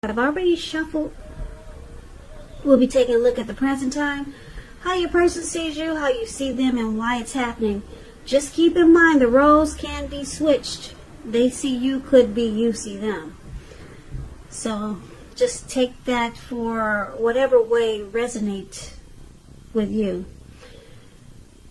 I've already shuffled. We'll be taking a look at the present time, how your person sees you, how you see them, and why it's happening. Just keep in mind the roles can be switched. They see you, could be you see them. So just take that for whatever way resonates with you.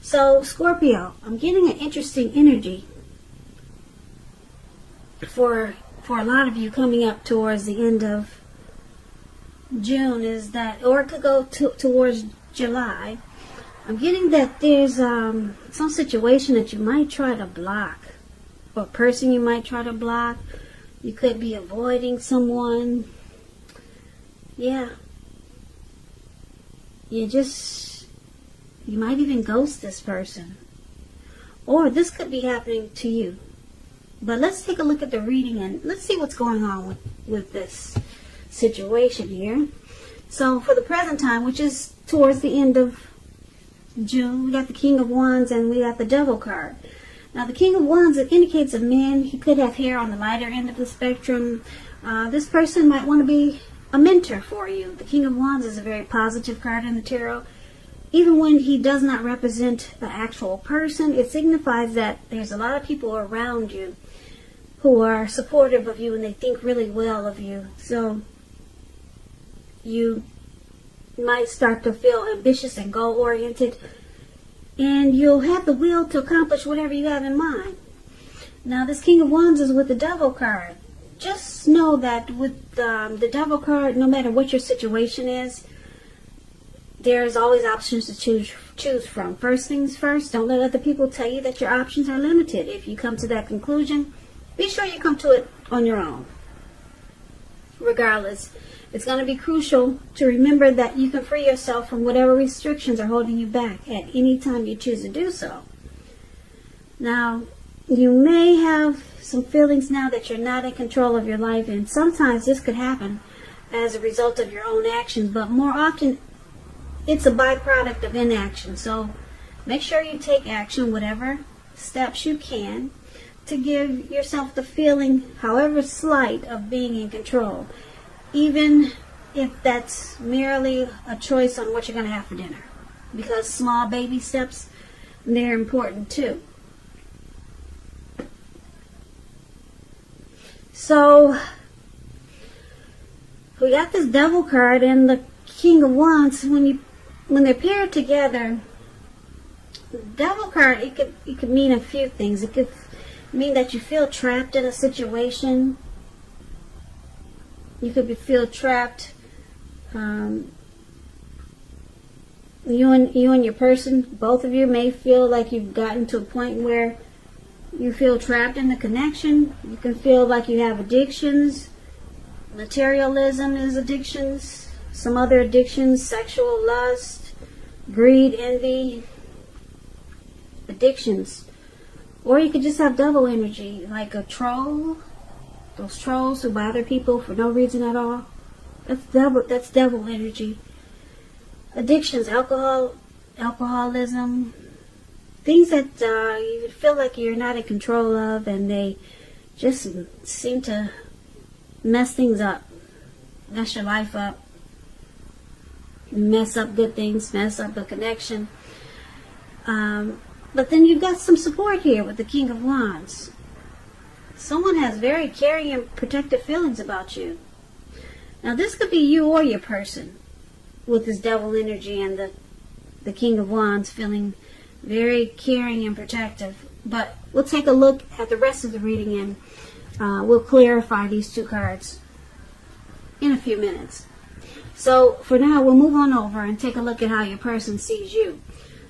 So Scorpio, I'm getting an interesting energy for a lot of you coming up towards the end of June, is that, or it could go towards July. I'm getting that there's some situation that you might try to block, or a person you might try to block. You could be avoiding someone. Yeah. You might even ghost this person. Or this could be happening to you. But let's take a look at the reading and let's see what's going on with this situation here. So for the present time, which is towards the end of June, we got the King of Wands and we got the Devil card. Now the King of Wands, it indicates a man. He could have hair on the lighter end of the spectrum. This person might want to be a mentor for you. The King of Wands is a very positive card in the tarot. Even when he does not represent the actual person, it signifies that there's a lot of people around you who are supportive of you and they think really well of you. So you might start to feel ambitious and goal-oriented, and you'll have the will to accomplish whatever you have in mind. Now this King of Wands is with the Devil card. Just know that with the Devil card, no matter what your situation is, there's always options to choose from. First things first, don't let other people tell you that your options are limited. If you come to that conclusion, be sure you come to it on your own. Regardless, it's going to be crucial to remember that you can free yourself from whatever restrictions are holding you back at any time you choose to do so. Now, you may have some feelings now that you're not in control of your life, and sometimes this could happen as a result of your own actions, but more often it's a byproduct of inaction. So make sure you take action, whatever steps you can, to give yourself the feeling, however slight, of being in control. Even if that's merely a choice on what you're going to have for dinner. Because small baby steps, they're important too. So we got this Devil card and the King of Wands. When they're paired together, the Devil card, it could mean a few things. It could mean that you feel trapped in a situation. You could feel trapped. You and your person, both of you may feel like you've gotten to a point where you feel trapped in the connection. You can feel like you have addictions. Materialism is addictions. Some other addictions, sexual lust, greed, envy, addictions. Or you could just have double energy, like a troll. Those trolls who bother people for no reason at all. That's devil energy. Addictions, alcoholism, things that you feel like you're not in control of, and they just seem to mess things up, mess your life up, mess up good things, mess up the connection. But then you've got some support here with the King of Wands. Someone has very caring and protective feelings about you. Now this could be you or your person with this Devil energy and the King of Wands feeling very caring and protective. But we'll take a look at the rest of the reading and we'll clarify these two cards in a few minutes. So for now, we'll move on over and take a look at how your person sees you.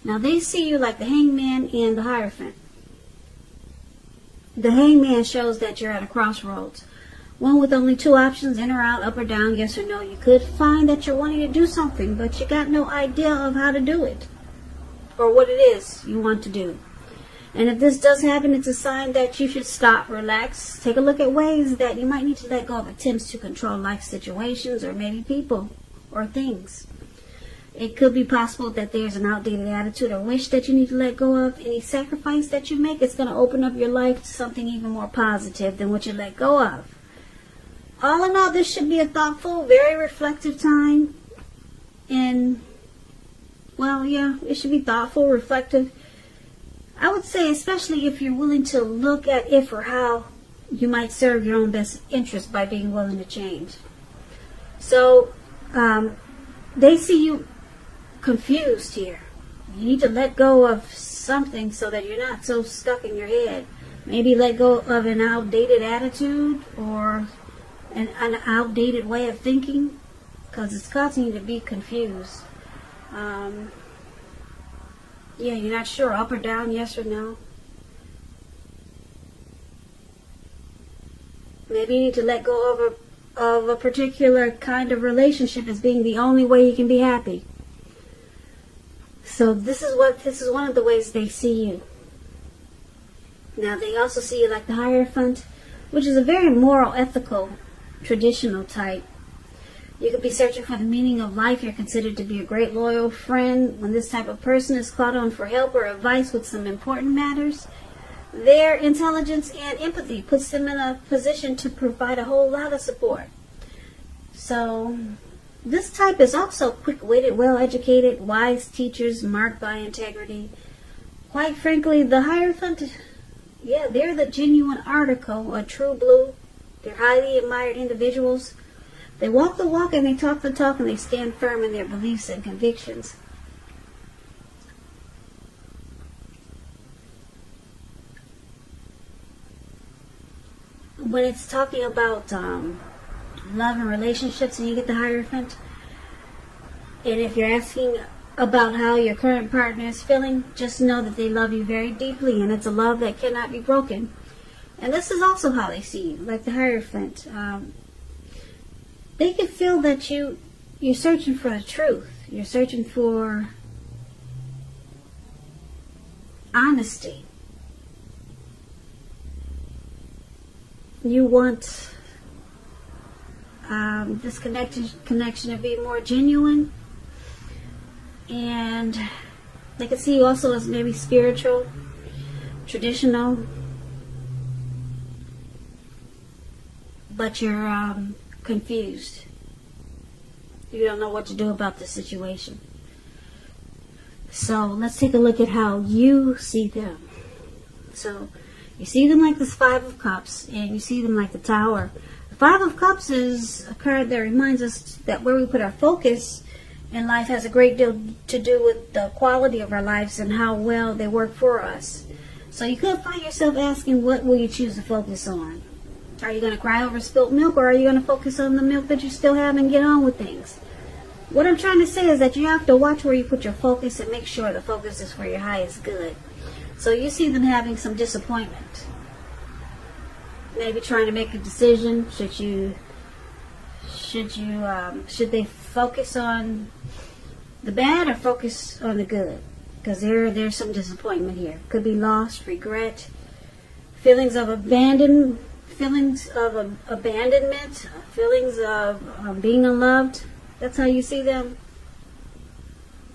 Now they see you like the Hangman and the Hierophant. The Hangman shows that you're at a crossroads. One with only two options, in or out, up or down, yes or no. You could find that you're wanting to do something, but you got no idea of how to do it, or what it is you want to do. And if this does happen, it's a sign that you should stop, relax, take a look at ways that you might need to let go of attempts to control life situations, or maybe people or things. It could be possible that there's an outdated attitude or wish that you need to let go of. Any sacrifice that you make, it's going to open up your life to something even more positive than what you let go of. all in all, this should be a thoughtful, very reflective time. And, well, yeah, it should be thoughtful, reflective. I would say, especially if you're willing to look at if or how you might serve your own best interest by being willing to change. So, they see you confused here. You need to let go of something so that you're not so stuck in your head. Maybe let go of an outdated attitude or an outdated way of thinking, because it's causing you to be confused. Yeah, you're not sure, up or down, yes or no. Maybe you need to let go of a particular kind of relationship as being the only way you can be happy. So this is one of the ways they see you. Now they also see you like the Hierophant, which is a very moral, ethical, traditional type. You could be searching for the meaning of life. You're considered to be a great loyal friend. When this type of person is called on for help or advice with some important matters, their intelligence and empathy puts them in a position to provide a whole lot of support. So this type is also quick-witted, well-educated, wise teachers marked by integrity. Quite frankly, the Hierophant, yeah, they're the genuine article, a true blue. They're highly admired individuals. They walk the walk and they talk the talk, and they stand firm in their beliefs and convictions. When it's talking about love and relationships and you get the Hierophant, and if you're asking about how your current partner is feeling, just know that they love you very deeply, and it's a love that cannot be broken. And this is also how they see you, like the Hierophant. They can feel that you're searching for the truth. You're searching for honesty. You want this connection to be more genuine. And they can see you also as maybe spiritual, traditional, but you're confused. You don't know what to do about the situation. So let's take a look at how you see them. So you see them like this Five of Cups, and you see them like the Tower. The Five of Cups is a card that reminds us that where we put our focus in life has a great deal to do with the quality of our lives and how well they work for us. So you could find yourself asking, what will you choose to focus on? Are you going to cry over spilt milk, or are you going to focus on the milk that you still have and get on with things? What I'm trying to say is that you have to watch where you put your focus and make sure the focus is for your highest good. So you see them having some disappointment. Maybe trying to make a decision. Should they focus on the bad or focus on the good? Because there's some disappointment here. Could be loss, regret, feelings of abandonment, feelings of being unloved. That's how you see them.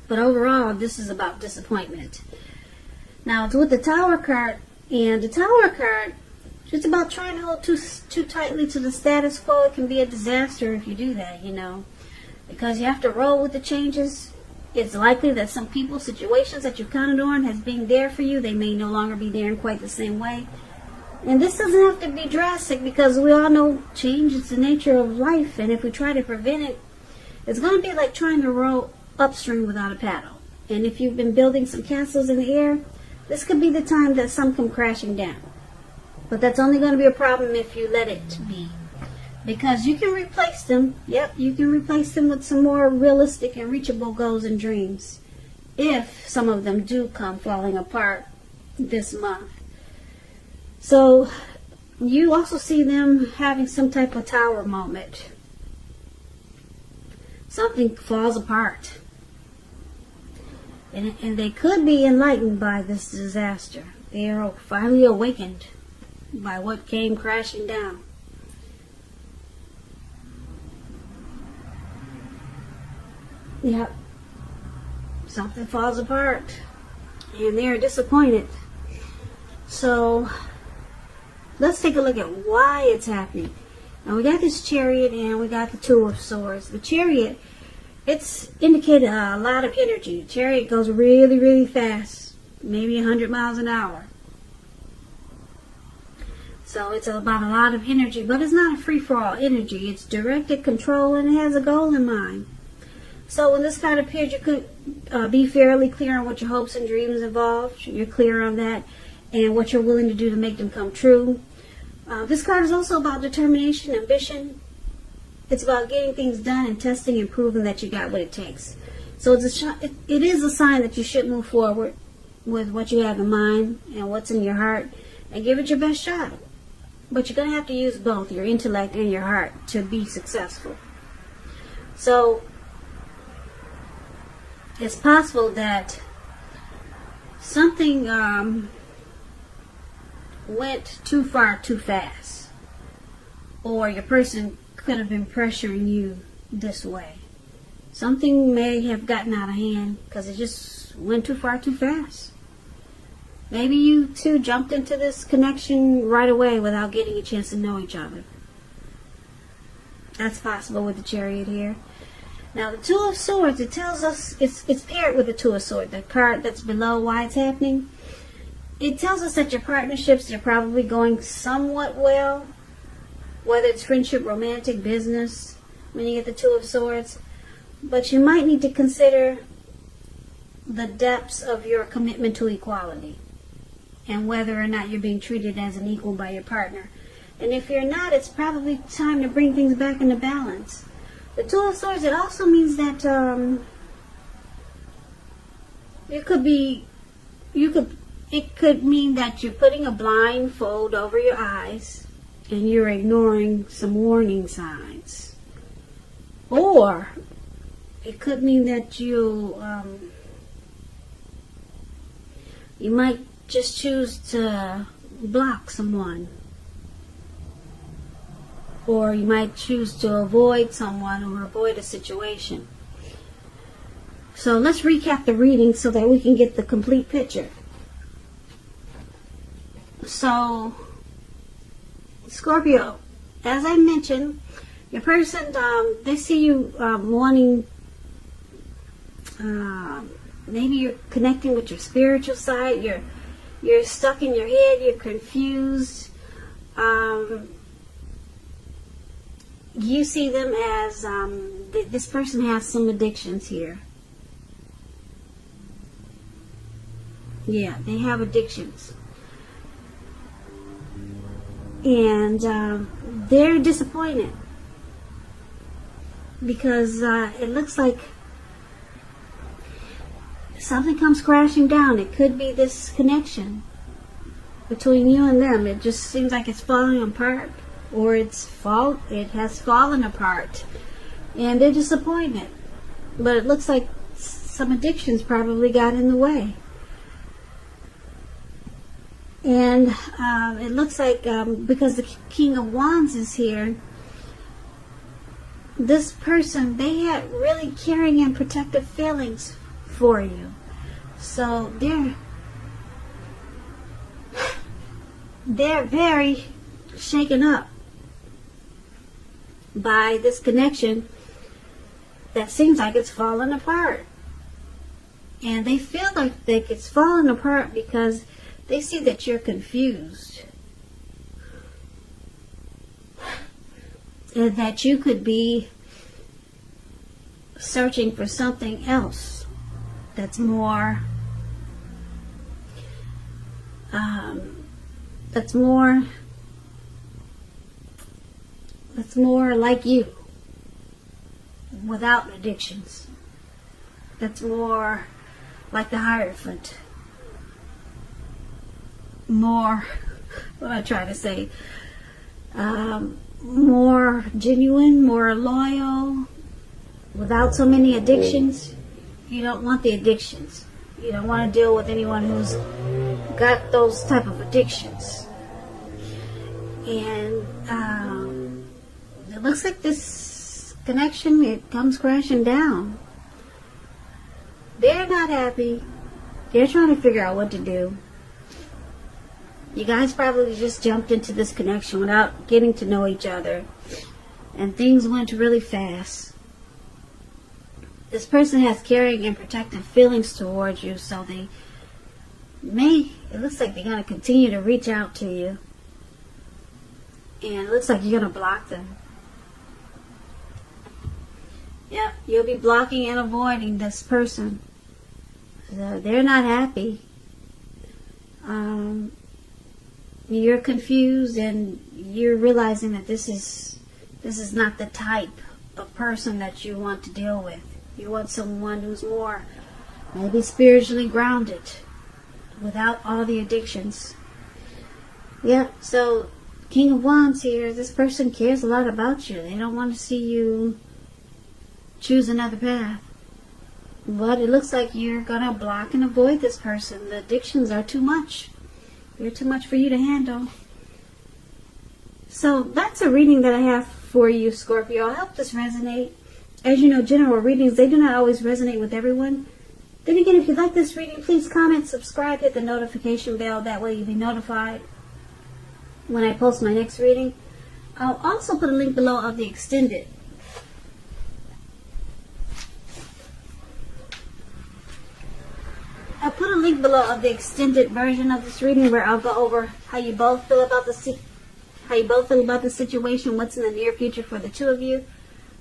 But overall, this is about disappointment. Now, it's with the Tower card, and the Tower card, it's about trying to hold too tightly to the status quo. It can be a disaster if you do that, because you have to roll with the changes. It's likely that some people, situations that you counted on as being there for you, they may no longer be there in quite the same way. And this doesn't have to be drastic, because we all know change is the nature of life, and if we try to prevent it, it's going to be like trying to row upstream without a paddle. And if you've been building some castles in the air, this could be the time that some come crashing down. But that's only going to be a problem if you let it be. Because you can replace them. Yep, you can replace them with some more realistic and reachable goals and dreams. If some of them do come falling apart this month. So you also see them having some type of tower moment. Something falls apart. And they could be enlightened by this disaster. They are finally awakened by what came crashing down. Yep. Something falls apart. And they're disappointed. So let's take a look at why it's happening. Now we got this Chariot and we got the Two of Swords. The Chariot, it's indicated a lot of energy. The Chariot goes really, really fast, maybe 100 miles an hour. So it's about a lot of energy, but it's not a free-for-all energy. It's directed control and it has a goal in mind. So when this card appears, you could be fairly clear on what your hopes and dreams involve. You're clear on that and what you're willing to do to make them come true. This card is also about determination, ambition. It's about getting things done and testing and proving that you got what it takes. So it is a sign that you should move forward with what you have in mind and what's in your heart and give it your best shot. But you're going to have to use both, your intellect and your heart, to be successful. So it's possible that something went too far too fast, or your person could have been pressuring you this way. Something may have gotten out of hand because it just went too far too fast. Maybe you two jumped into this connection right away without getting a chance to know each other. That's possible with the Chariot here. Now the Two of Swords, it tells us it's paired with the Two of Swords, the card that's below why it's happening. It tells us that your partnerships are probably going somewhat well, whether it's friendship, romantic, business, when you get the Two of Swords. But you might need to consider the depths of your commitment to equality and whether or not you're being treated as an equal by your partner. And if you're not, it's probably time to bring things back into balance. The Two of Swords, it also means that it could mean that you're putting a blindfold over your eyes and you're ignoring some warning signs. Or it could mean that you might just choose to block someone. Or you might choose to avoid someone or avoid a situation. So let's recap the reading so that we can get the complete picture. So, Scorpio, as I mentioned, your person, they see you wanting, maybe you're connecting with your spiritual side, you're stuck in your head, you're confused. You see them as, this person has some addictions here. Yeah, they have addictions. And they're disappointed because it looks like something comes crashing down. It could be this connection between you and them. It just seems like it's falling apart, or it has fallen apart, and they're disappointed. But it looks like some addictions probably got in the way. And it looks like because the King of Wands is here, this person, they had really caring and protective feelings for you. So they're very shaken up by this connection that seems like it's falling apart. And they feel like it's falling apart because they see that you're confused. And that you could be searching for something else that's more like you, without addictions. That's more like the Hierophant. More, what am I trying to say? More genuine, more loyal, without so many addictions. You don't want the addictions. You don't want to deal with anyone who's got those type of addictions. And it looks like this connection, it comes crashing down. They're not happy. They're trying to figure out what to do. You guys probably just jumped into this connection without getting to know each other. And things went really fast. This person has caring and protective feelings towards you, so it looks like they're going to continue to reach out to you. And it looks like you're going to block them. Yeah, you'll be blocking and avoiding this person. So they're not happy. You're confused and you're realizing that this is not the type of person that you want to deal with. You want someone who's more maybe spiritually grounded without all the addictions. Yeah, so King of Wands here, this person cares a lot about you. They don't want to see you choose another path. But it looks like you're going to block and avoid this person. The addictions are too much. They're too much for you to handle. So that's a reading that I have for you, Scorpio. I hope this resonates. As you know, general readings, they do not always resonate with everyone. Then again, if you like this reading, please comment, subscribe, hit the notification bell. That way you'll be notified when I post my next reading. I'll also put a link below of the extended. I'll put a link below of the extended version of this reading where I'll go over how you both feel about the situation, what's in the near future for the two of you,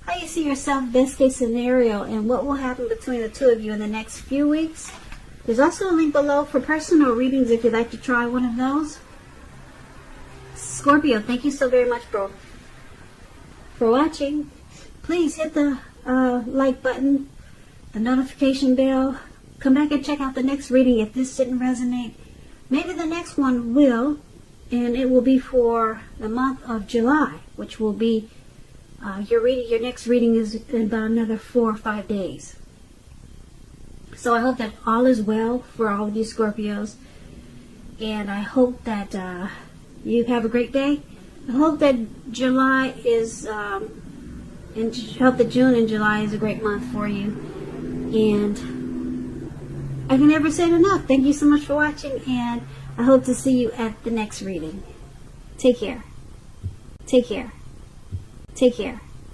how you see yourself, best case scenario, and what will happen between the two of you in the next few weeks. There's also a link below for personal readings if you'd like to try one of those. Scorpio, thank you so very much, for watching. Please hit the like button, the notification bell. Come back and check out the next reading if this didn't resonate. Maybe the next one will, and it will be for the month of July, which will be your next reading is in about another 4 or 5 days. So I hope that all is well for all of you Scorpios, and I hope that you have a great day. I hope that July is, and hope that June and July is a great month for you. And I can never say it enough. Thank you so much for watching, and I hope to see you at the next reading. Take care. Take care. Take care.